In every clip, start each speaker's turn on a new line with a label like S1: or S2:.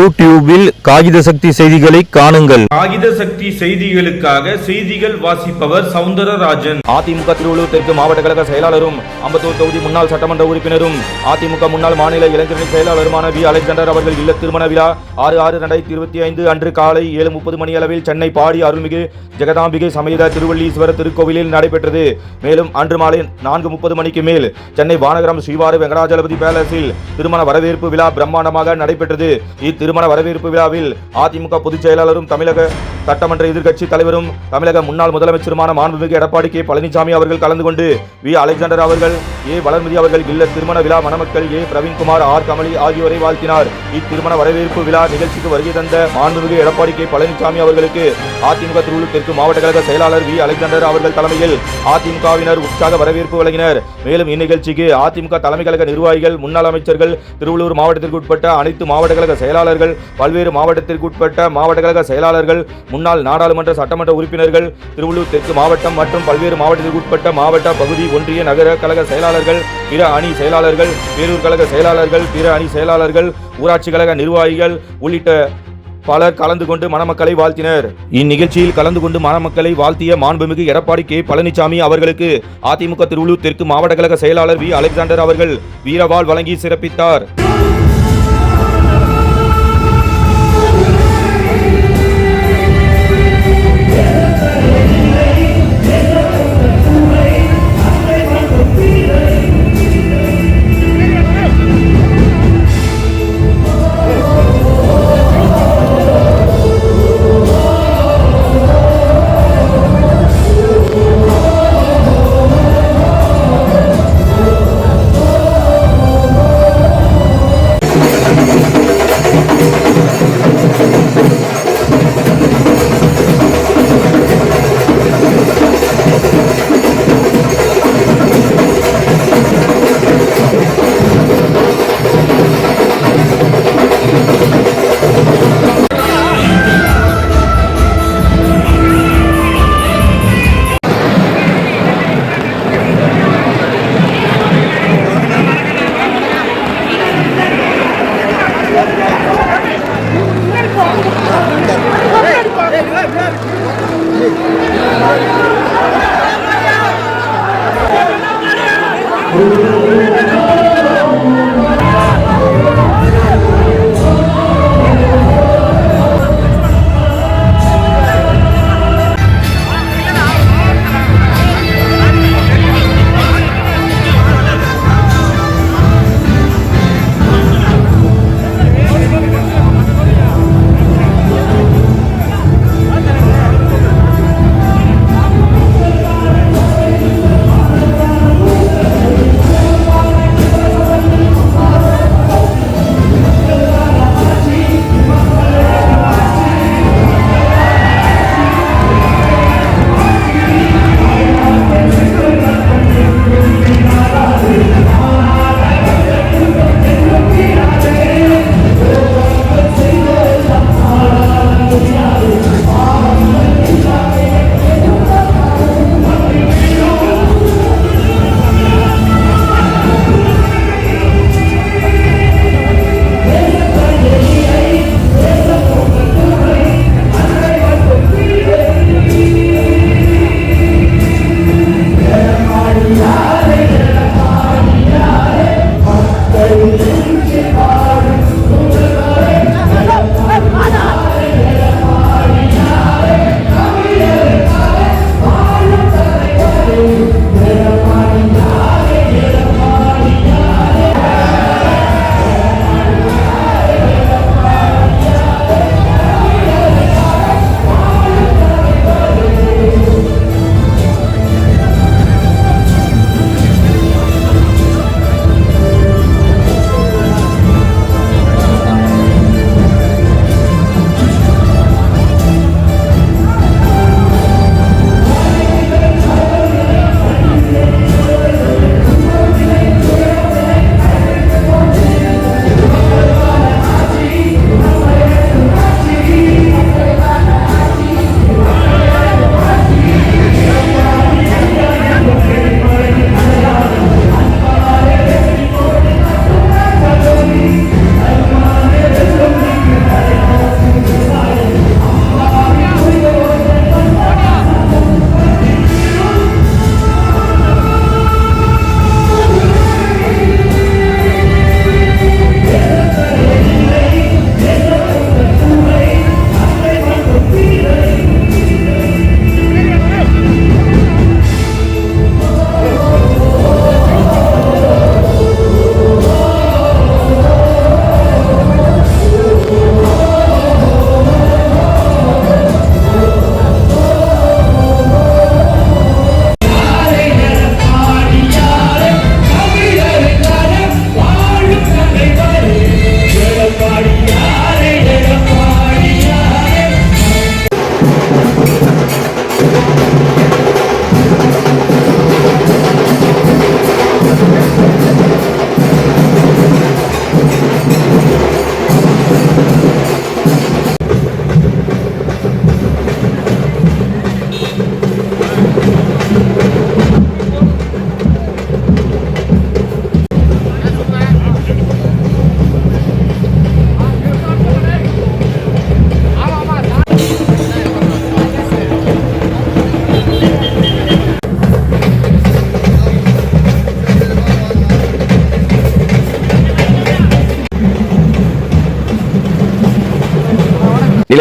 S1: யூடியூபில் காகித சக்தி செய்திகளை காணுங்கள்.
S2: காகித சக்தி செய்திகளுக்காக செய்திகள் வாசிப்பவர் சவுந்தரராஜன்.
S3: அதிமுக திருவள்ளூர் தெற்கு மாவட்ட கழக செயலாளரும் அம்பத்தூர் தொகுதி முன்னாள் சட்டமன்ற உறுப்பினரும் அதிமுக முன்னாள் மாநில இளைஞரணி செயலாளருமான வி அலெக்சாண்டர் அவர்கள் இல்ல திருமண விழா 6/6/2025 அன்று காலை 7:30 மணி அளவில் சென்னை பாடி அருள்மிகு ஜெகதாம்பிகை சமேத திருவள்ளீஸ்வரர் திருக்கோவிலில் நடைபெற்றது. மேலும் அன்று மாலை 4:30 மணிக்கு மேல் சென்னை வானகரம் ஸ்ரீவாரு வெங்கடாஜலபதி பேலஸில் திருமண வரவேற்பு விழா பிரம்மாண்டமாக நடைபெற்றது. இத்திருமண வரவேற்பு விழாவில் அதிமுக பொதுச் செயலாளரும் தமிழக சட்டமன்ற எதிர்க்கட்சி தலைவரும் தமிழக முன்னாள் முதலமைச்சருமான மாண்புமிகு எடப்பாடி கே பழனிசாமி அவர்கள் கலந்து கொண்டு வி அலெக்சாண்டர் அவர்கள், ஏ வளர்மதி அவர்கள் இல்ல திருமண விழா மணமக்கள் ஏ பிரவீன்குமார், ஆர் கமலி ஆகியோரை வாழ்த்தினார். இத்திருமண வரவேற்பு விழா நிகழ்ச்சிக்கு வருகை தந்த மாண்புமிகு எடப்பாடி கே பழனிசாமி அவர்களுக்கு அதிமுக திருவள்ளூர் தெற்கு மாவட்ட கழக செயலாளர் வி அலெக்சாண்டர் அவர்கள் தலைமையில் அதிமுகவினர் உற்சாக வரவேற்பு வழங்கினர். மேலும் இந்நிகழ்ச்சிக்கு அதிமுக தலைமை கழக நிர்வாகிகள், முன்னாள் அமைச்சர்கள், திருவள்ளூர் மாவட்டத்திற்கு உட்பட்ட அனைத்து மாவட்ட கழக செயலாளர்கள், பல்வேறு மாவட்டத்திற்கு உட்பட்ட மாவட்ட கழக செயலாளர்கள், முன்னாள் நாடாளுமன்ற சட்டமன்ற உறுப்பினர்கள், திருவள்ளூர் தெற்கு மாவட்டம் மற்றும் பல்வேறு மாவட்டத்திற்கு உட்பட்ட மாவட்ட, பகுதி, ஒன்றிய, நகர கழக செயலாளர்கள், பிற அணி செயலாளர்கள், பேரூர் கழக செயலாளர்கள், பிற அணி செயலாளர்கள், ஊராட்சி கழக நிர்வாகிகள் உள்ளிட்ட பலர் கலந்து கொண்டு மணமக்களை வாழ்த்தினர். இந்நிகழ்ச்சியில் கலந்து கொண்டு மணமக்களை வாழ்த்திய மாண்புமிகு எடப்பாடி கே பழனிசாமி அவர்களுக்கு அதிமுக திருவள்ளூர் தெற்கு மாவட்ட கழக செயலாளர் வி அலெக்சாண்டர் அவர்கள் வீரவாள் வழங்கி சிறப்பித்தார்.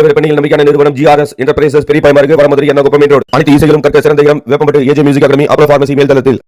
S4: புதிய விற்பனையில் நம்பிக்கையான நிறுவனம் GRS என்டர்பிரைசஸ் பெரிய பாய்மார்க்கு வடமதுரை எண்ணகுப்பம் ரோடு. அனைத்து இசைகளும் கற்க சிறந்த இடம் வேப்பம்பட்டு AJ மியூசிக் அகாடமி அப்ரோ பார்மசி மேல்தளத்தில்.